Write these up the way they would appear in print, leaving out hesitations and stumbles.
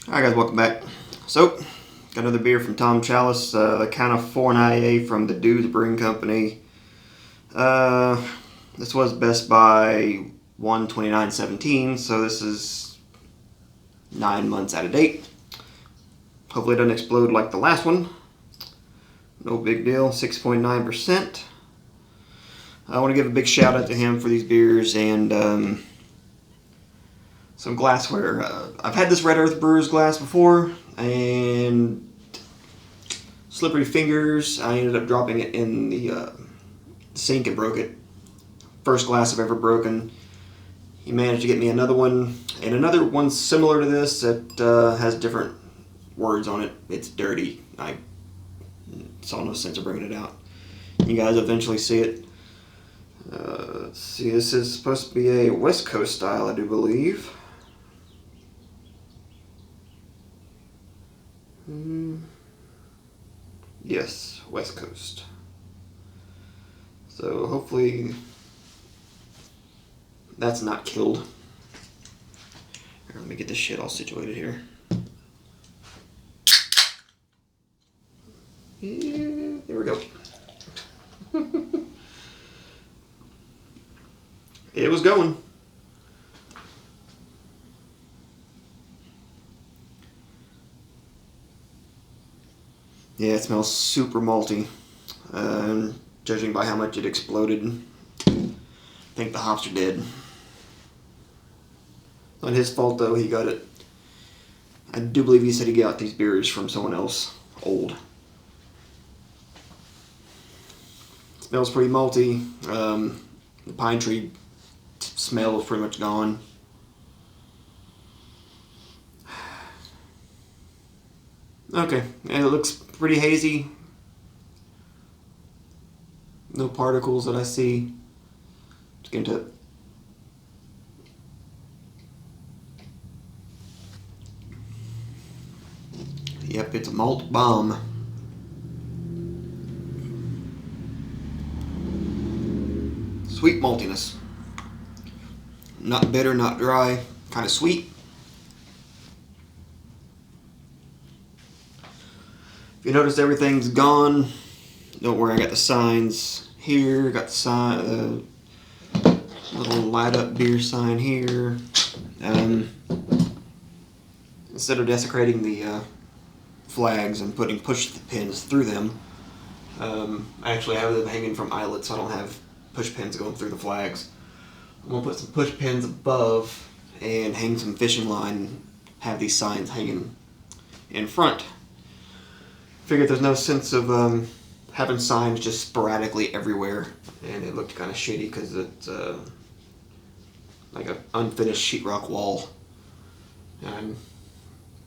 Alright guys, welcome back. So, got another beer from Tom Chalice, the CalifornIPA from the Brewing Company. This was Best by 1/29/17, so this is 9 months out of date. Hopefully it doesn't explode like the last one. No big deal, 6.9%. I want to give a big shout out to him for these beers and some glassware. I've had this Red Earth Brewers glass before, and slippery fingers. I ended up dropping it in the sink and broke it. First glass I've ever broken. He managed to get me another one, and another one similar to this that has different words on it. It's dirty. I saw no sense of bringing it out. You guys eventually see it. Let's see, this is supposed to be a West Coast style, I do believe. Yes, West Coast. So hopefully that's not killed. Here, let me get this shit all situated here. Yeah, there we go. It was going. Yeah, it smells super malty. Judging by how much it exploded, I think the hops are dead. Not his fault though, he got it. I do believe he said he got these beers from someone else, old. It smells pretty malty. The pine tree smell is pretty much gone. Okay, and it looks pretty hazy. No particles that I see. Let's get into it. Yep, it's a malt bomb. Sweet maltiness. Not bitter, not dry. Kind of sweet. If you notice everything's gone, don't worry, I got the signs here, got the sign, little light up beer sign here. Instead of desecrating the flags and putting push pins through them, I actually have them hanging from eyelets, so I don't have push pins going through the flags. I'm going to put some push pins above and hang some fishing line, have these signs hanging in front. Figured there's no sense of having signs just sporadically everywhere, and it looked kind of shitty because it's like an unfinished sheetrock wall, and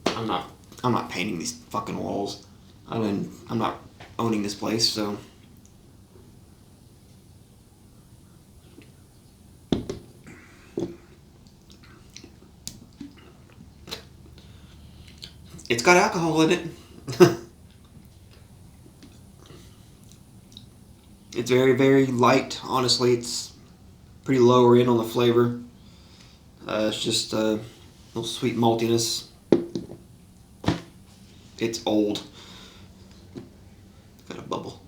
I'm not painting these fucking walls. I'm not owning this place, so it's got alcohol in it. It's very, very light. Honestly, it's pretty lower in on the flavor. It's just a little sweet maltiness. It's old. Got a bubble.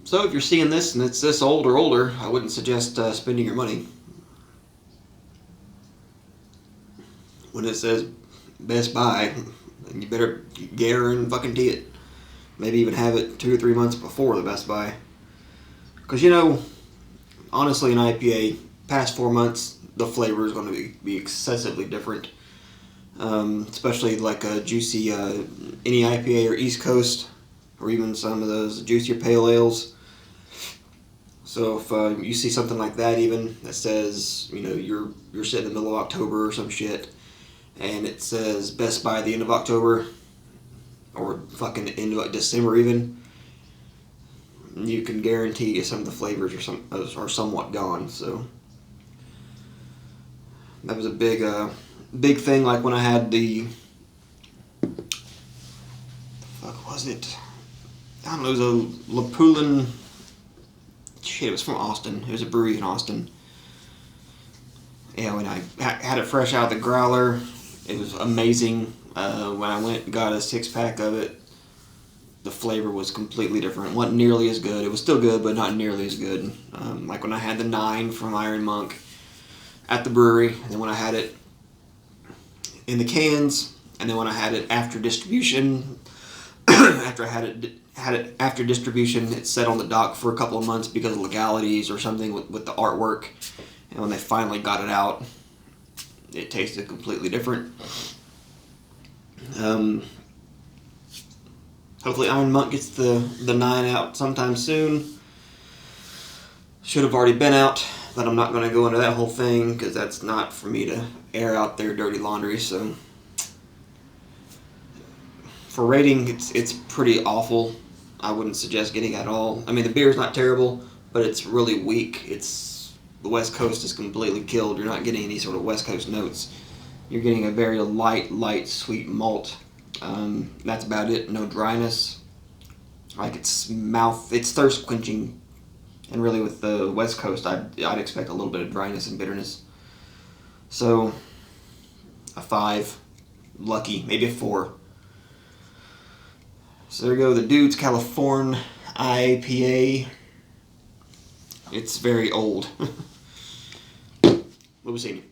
So if you're seeing this and it's this old or older, I wouldn't suggest spending your money. When it says Best Buy, you better guarantee it. Maybe even have it 2 or 3 months before the Best Buy. Because, you know, honestly, an IPA, past 4 months, the flavor is going to be excessively different. Especially like a juicy, any IPA or East Coast, or even some of those juicier pale ales. So if you see something like that even, that says, you know, you're sitting in the middle of October or some shit, and it says Best Buy at the end of October, or fucking end of December even, you can guarantee some of the flavors are somewhat gone. So that was a big thing. Like when I had the fuck was it? I don't know. It was a Lapulin. Shit, it was from Austin. It was a brewery in Austin. Yeah, when I had it fresh out of the growler, it was amazing. When I went and got a 6-pack of it, the flavor was completely different. It wasn't nearly as good. It was still good, but not nearly as good. Like when I had the 9 from Iron Monk at the brewery, and then when I had it in the cans, and then when I had it after distribution, after I had it after distribution, it sat on the dock for a couple of months because of legalities or something with the artwork. And when they finally got it out, it tasted completely different. Hopefully Iron Monk gets the 9 out sometime soon. Should have already been out, but I'm not going to go into that whole thing because that's not for me to air out their dirty laundry. So for rating, it's pretty awful. I wouldn't suggest getting it at all. I mean, the beer's not terrible, but it's really weak. The West Coast is completely killed. You're not getting any sort of West Coast notes. You're getting a very light, sweet malt. That's about it. No dryness. Like it's thirst quenching. And really with the West Coast, I'd expect a little bit of dryness and bitterness. So, a 5. Lucky. Maybe a 4. So there you go. The Dude's CalifornIPA. It's very old. We'll be seeing you.